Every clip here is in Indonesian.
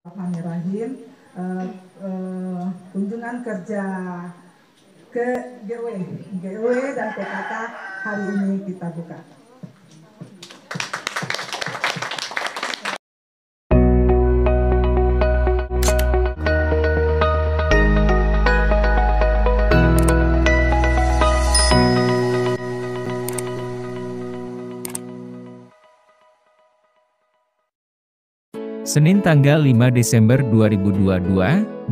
Bismillahirrahmanirrahim. Kunjungan kerja ke GW dan PKK hari ini kita buka. Senin tanggal 5 Desember 2022,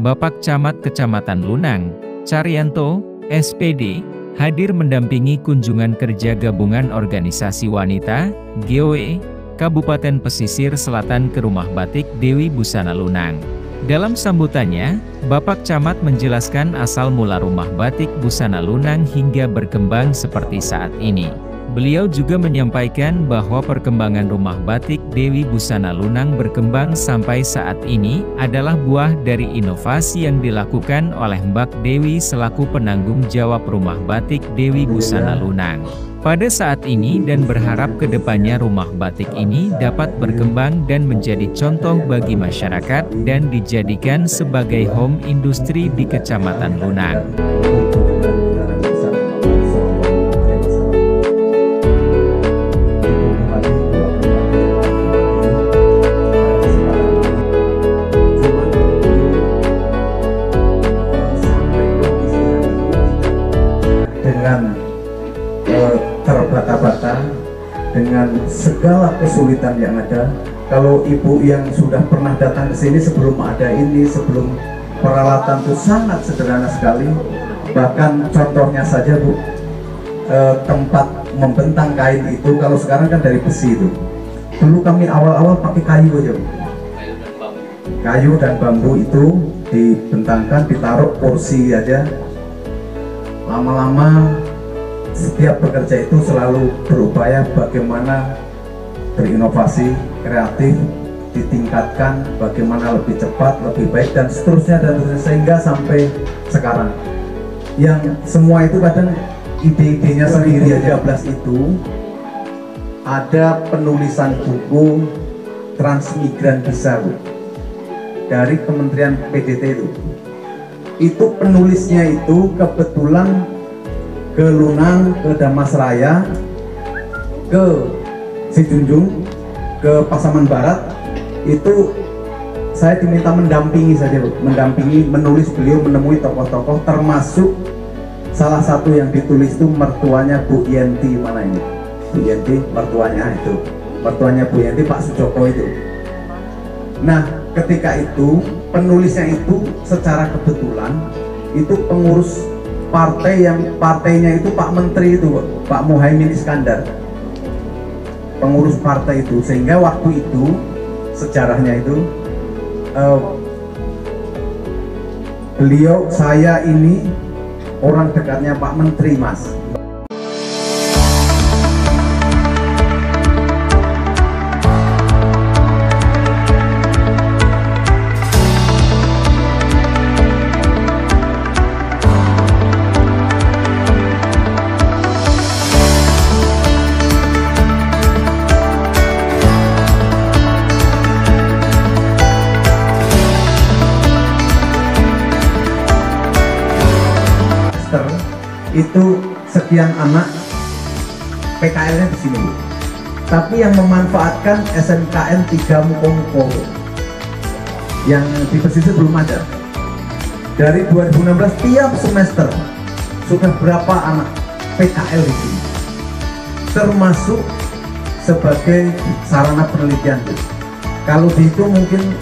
Bapak Camat Kecamatan Lunang, Caryanto, SPD, hadir mendampingi kunjungan kerja Gabungan Organisasi Wanita, GOW, Kabupaten Pesisir Selatan ke Rumah Batik Dewi Busana Lunang. Dalam sambutannya, Bapak Camat menjelaskan asal mula Rumah Batik Busana Lunang hingga berkembang seperti saat ini. Beliau juga menyampaikan bahwa perkembangan Rumah Batik Dewi Busana Lunang berkembang sampai saat ini adalah buah dari inovasi yang dilakukan oleh Mbak Dewi selaku penanggung jawab Rumah Batik Dewi Busana Lunang. Pada saat ini dan berharap kedepannya Rumah Batik ini dapat berkembang dan menjadi contoh bagi masyarakat dan dijadikan sebagai home industri di Kecamatan Lunang. Dengan terbata-bata, dengan segala kesulitan yang ada. Kalau ibu yang sudah pernah datang ke sini sebelum ada ini, sebelum peralatan itu sangat sederhana sekali. Bahkan contohnya saja Bu, tempat membentang kain itu kalau sekarang kan dari besi itu. Dulu kami awal-awal pakai kayu aja Bu. Kayu dan bambu itu dibentangkan, ditaruh kursi aja. Lama-lama setiap pekerja itu selalu berupaya bagaimana berinovasi, kreatif, ditingkatkan, bagaimana lebih cepat, lebih baik, dan seterusnya, sehingga sampai sekarang. Yang semua itu kadang ide-idenya sendiri aja. 2013 itu ada penulisan buku Transmigran Bisa dari Kementerian PDT itu penulisnya itu kebetulan ke Lunang, ke Damasraya, ke Sijunjung, ke Pasaman Barat. Itu saya diminta mendampingi saja Bu, mendampingi menulis. Beliau menemui tokoh-tokoh, termasuk salah satu yang ditulis itu mertuanya Bu Yenti. Mana ini Bu Yenti, mertuanya itu, mertuanya Bu Yenti, Pak Sucoko itu. Nah, ketika itu penulisnya itu secara kebetulan itu pengurus partai yang partainya itu Pak Menteri itu, Pak Muhaimin Iskandar, pengurus partai itu. Sehingga waktu itu sejarahnya itu beliau, saya ini orang dekatnya Pak Menteri Mas. Itu sekian anak PKL-nya di sini, tapi yang memanfaatkan SMKN 3 Muko yang di pesisir belum ada. Dari 2016 tiap semester sudah berapa anak PKL di sini, termasuk sebagai sarana penelitian. Kalau dihitung mungkin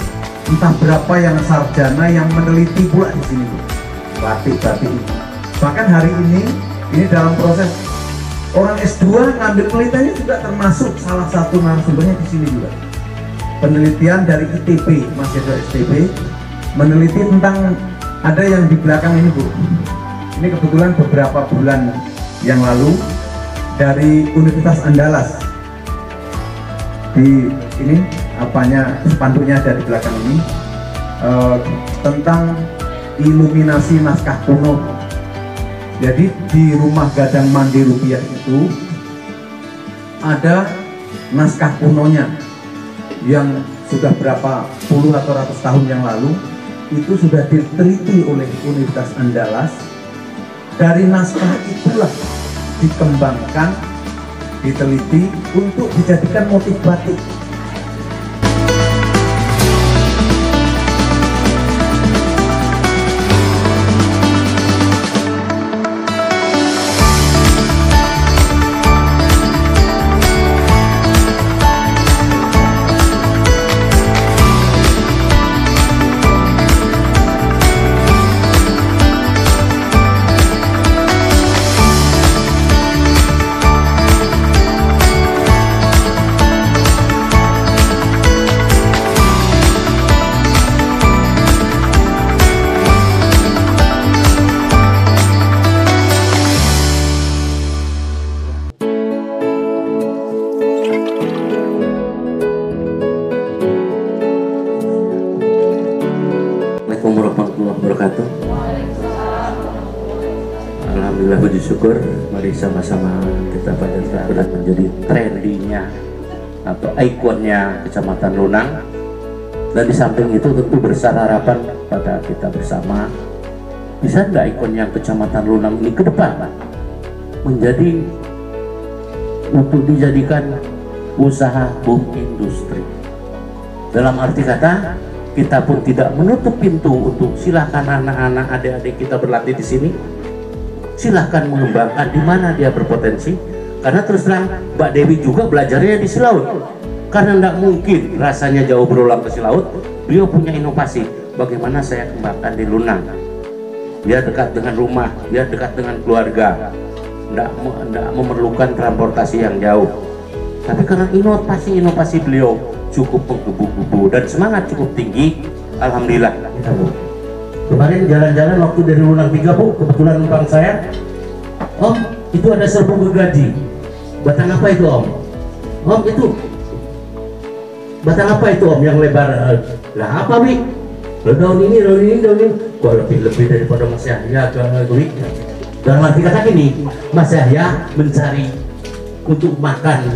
entah berapa yang sarjana yang meneliti pula di sini, batik-batik. Bahkan hari ini dalam proses orang S2 ngambil penelitiannya juga termasuk salah satu narasumbernya di sini juga. Penelitian dari ITB, mahasiswa STB, meneliti tentang, ada yang di belakang ini Bu. Ini kebetulan beberapa bulan yang lalu dari Universitas Andalas. Di ini apanya, spanduknya ada di belakang ini, tentang iluminasi naskah kuno. Jadi di Rumah Gadang Mandi Rupiah itu ada naskah kunonya yang sudah berapa puluh atau ratus tahun yang lalu itu sudah diteliti oleh Universitas Andalas. Dari naskah itulah dikembangkan, diteliti untuk dijadikan motif batik. Alhamdulillah, puji syukur, mari sama-sama kita pada menjadi trendinya atau ikonnya Kecamatan Lunang. Dan di samping itu tentu besar harapan pada kita bersama, bisa nggak ikonnya Kecamatan Lunang ini ke depan menjadi untuk dijadikan usaha boom industri. Dalam arti kata, kita pun tidak menutup pintu untuk silakan anak-anak adik-adik kita berlatih di sini. Silahkan mengembangkan di mana dia berpotensi, karena terus terang Mbak Dewi juga belajarnya di Silaut, karena tidak mungkin rasanya jauh berulang ke Silaut. Beliau punya inovasi, bagaimana saya kembangkan di Lunang, dia dekat dengan rumah, dia dekat dengan keluarga, tidak memerlukan transportasi yang jauh. Tapi karena inovasi beliau cukup menggebu-gebu dan semangat cukup tinggi, alhamdulillah kita Bu. Kemarin jalan-jalan waktu dari Lunang 3 Bu, kebetulan numpang saya, Om, itu ada serbuk gergaji. Batang apa itu Om? Om, itu batang apa itu Om yang lebar? Lah apa Wi? Daun ini. Kok lebih daripada Mas Yahya Wi? Dalam arti kata gini, Mas Yahya mencari untuk makan.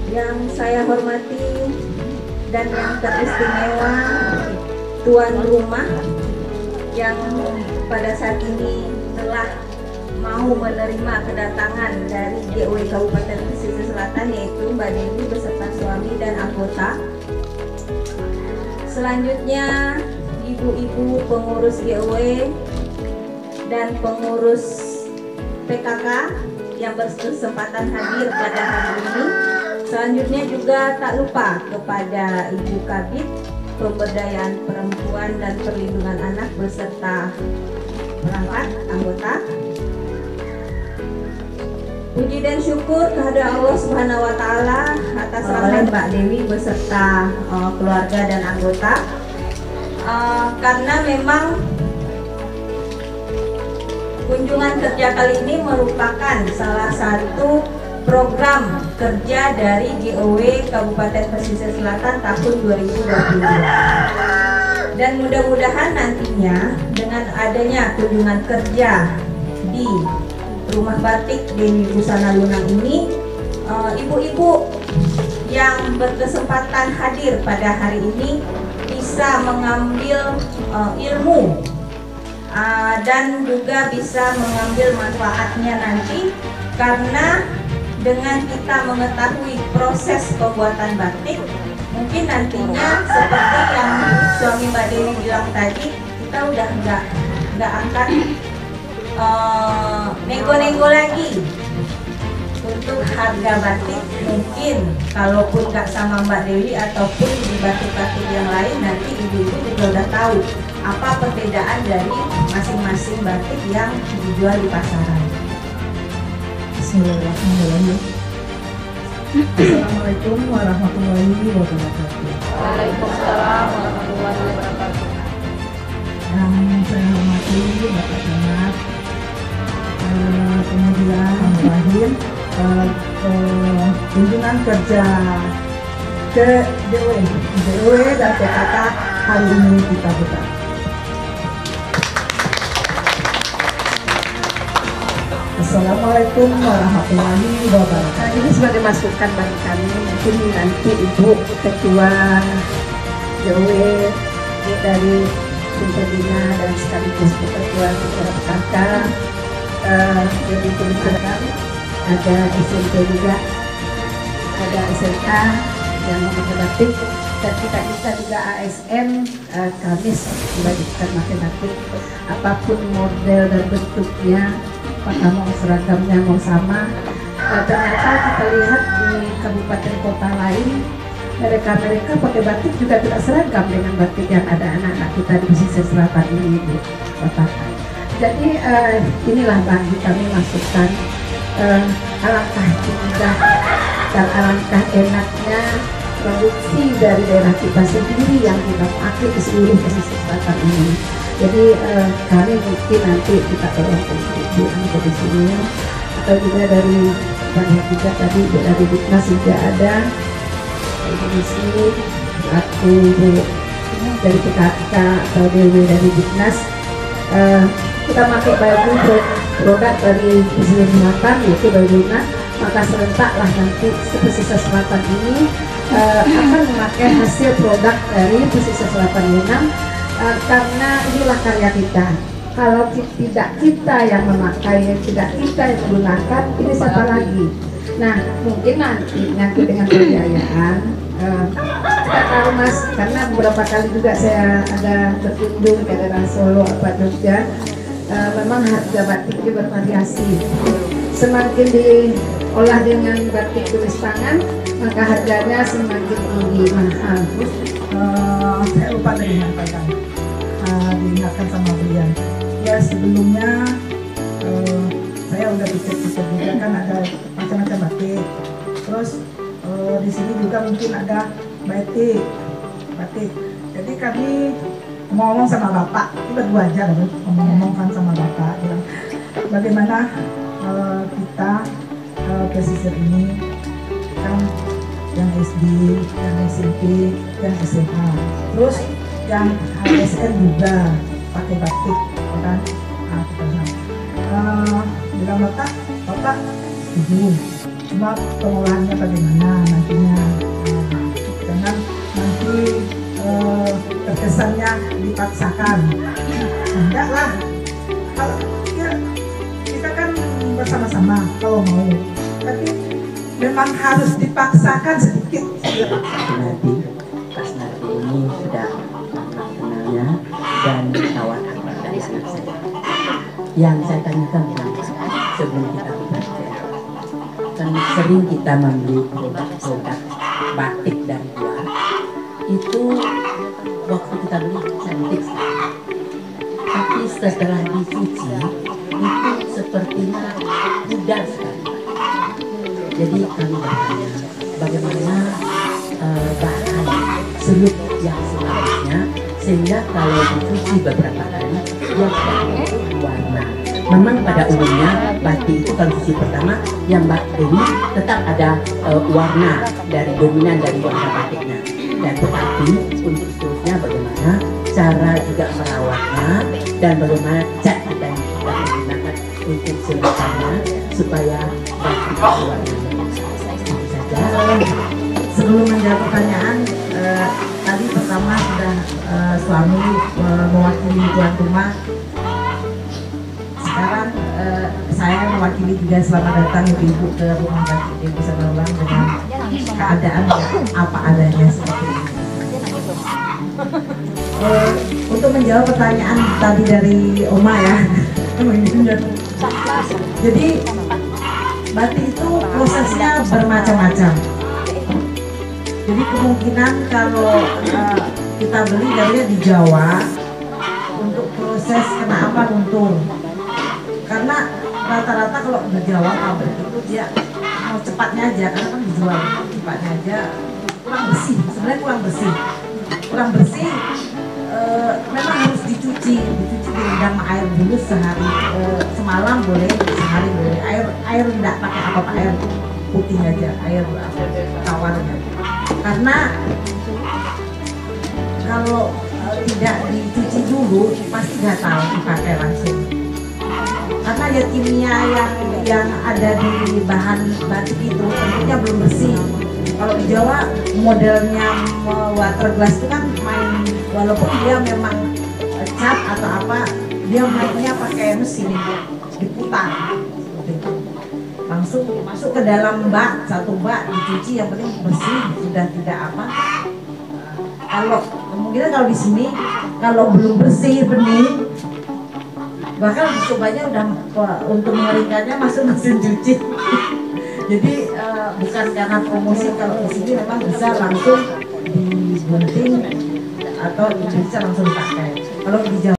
Yang saya hormati dan yang teristimewa tuan rumah yang pada saat ini telah mau menerima kedatangan dari GOW Kabupaten Pesisir Selatan, yaitu Mbak Dewi beserta suami dan anggota. Selanjutnya ibu-ibu pengurus GOW dan pengurus PKK yang berkesempatan hadir pada hari ini. Selanjutnya juga tak lupa kepada Ibu Kabid Pemberdayaan Perempuan dan Perlindungan Anak beserta perangkat anggota. Puji dan syukur kehadirat Allah Subhanahu wa Ta'ala atas rahmat Mbak Dewi beserta keluarga dan anggota. Karena memang kunjungan kerja kali ini merupakan salah satu program kerja dari GOW Kabupaten Pesisir Selatan tahun 2022. Dan mudah-mudahan nantinya dengan adanya kunjungan kerja di Rumah Batik Dewi Busana Lunang ini, ibu-ibu yang berkesempatan hadir pada hari ini bisa mengambil ilmu dan juga bisa mengambil manfaatnya nanti, karena dengan kita mengetahui proses pembuatan batik, mungkin nantinya seperti yang suami Mbak Dewi bilang tadi, kita udah nggak akan nego-nego lagi untuk harga batik. Mungkin kalaupun nggak sama Mbak Dewi ataupun di batik-batik yang lain, nanti ibu-ibu juga udah tahu apa perbedaan dari masing-masing batik yang dijual di pasaran. Bismillahirrahmanirrahim. Assalamualaikum warahmatullahi wabarakatuh. Waalaikumsalam warahmatullahi wabarakatuh. Yang saya hormati Bapak Camat, kemudian terakhir kunjungan kerja ke GOW dan PKK hari ini kita buka. Assalamualaikum warahmatullahi wabarakatuh. Ini sebagai masukan bagi kami, mungkin nanti Ibu Ketua JOW dari Sintabina dan sekaligus Ketua PKK jadi kebetulan ada SMP juga, ada SMK yang memakai batik, dan kita juga ASN Kamis dilanjutkan pakai batik, apapun model dan bentuknya, apakah mau seragamnya mau sama. Ternyata kita lihat di kabupaten kota lain, mereka pakai batik juga tidak seragam dengan batik yang ada anak-anak kita di pesisir selatan ini di kota. Jadi inilah bagi kami masukan, alangkah indah dan alangkah enaknya produksi dari daerah kita sendiri yang kita pakai di seluruh pesisir selatan ini. Jadi kami mungkin nanti kita tolong ibu ada di sini, atau juga dari banyak juga tadi dari Diknas juga ada di sini, aku dari PKK atau DW dari Diknas. Kita pakai baju produk dari pesisir selatan yaitu baju Luna, maka serentaklah nanti pesisir selatan ini akan memakai hasil produk dari pesisir selatan Luna, karena inilah karya kita. Kalau tidak kita yang memakai, tidak kita yang menggunakan, ini siapa lagi? Nah, mungkin nanti dengan kejayaan kita tahu Mas, karena beberapa kali juga saya ada berkunjung ke daerah Solo atau Jogja, memang harga batiknya bervariasi. Semakin diolah dengan batik tulis tangan, maka harganya semakin tinggi, mahal. Saya lupa tadi menyampaikan, diingatkan sama beliau. Ya sebelumnya saya udah pikir-pikir juga kan ada macam-macam batik. Terus di sini juga mungkin ada batik. Jadi kami ngomong sama bapak, kita berdua aja loh, ngomong-ngomongkan sama bapak, bilang bagaimana kita pesisir ini kan yang SD, yang SMP, yang SMA, terus yang ASN juga pakai batik, kan? Bilang bapak setuju, cuma pengolahannya bagaimana nantinya, jangan nanti terkesannya dipaksakan. Enggak lah, kalau ya, kita kan bersama-sama kalau mau, tapi memang harus dipaksakan sedikit. Nanti pas nanti ini sudah kenalnya dan tawaran dari anak saya. Yang saya tanyakan sebelum kita bekerja, kan sering kita membeli produk-produk batik dari luar, itu waktu kita beli cantik sekali, tapi setelah dicuci itu sepertinya pudar sekali. Jadi kami bertanya bagaimana bahan selut yang selanjutnya, sehingga kalau dicuci beberapa kali dia tidak warna. Memang pada umumnya batik itu kalau cuci pertama yang ini tetap ada warna dari dominan dari warna batiknya. Dan tetapi untuk seterusnya bagaimana cara juga merawatnya dan bagaimana cat kita yang kita menggunakan untuk seluruhnya supaya batik warnanya itu saja. Sebelum menjawab pertanyaan, tadi pertama sudah suami mewakili tuan rumah. Sekarang saya mewakili juga selamat datang ibu-ibu ke rumah batik Desa Sabarulang dengan keadaan apa adanya seperti ini. Untuk menjawab pertanyaan tadi dari Oma ya, jadi batik itu prosesnya bermacam-macam. Jadi kemungkinan kalau kita beli darinya di Jawa, untuk proses kena apa untung. Karena rata-rata kalau di Jawa pabrik itu dia mau cepatnya aja, karena kan dijual cepatnya aja, kurang bersih. Sebenarnya kurang bersih. Memang harus dicuci direndam air dulu sehari, semalam boleh, sehari boleh. Air tidak pakai apa-apa, air putih aja, air tawarnya. Karena kalau tidak dicuci dulu pasti gatal dipakai langsung. Karena zat kimia yang ada di bahan batik itu tentunya belum bersih. Kalau di Jawa modelnya water glass itu kan main, walaupun dia memang cat atau apa, dia mainnya pakai mesin diputar, langsung masuk ke dalam bak, satu bak dicuci, yang penting bersih, sudah tidak apa. Kalau kemungkinan kalau di sini kalau belum bersih bening, bahkan cobanya udah untuk mengeringkannya masuk mesin cuci. Jadi bukan karena promosi, kalau di sini memang bisa langsung digunting atau bisa langsung pakai. Kalau di Jawa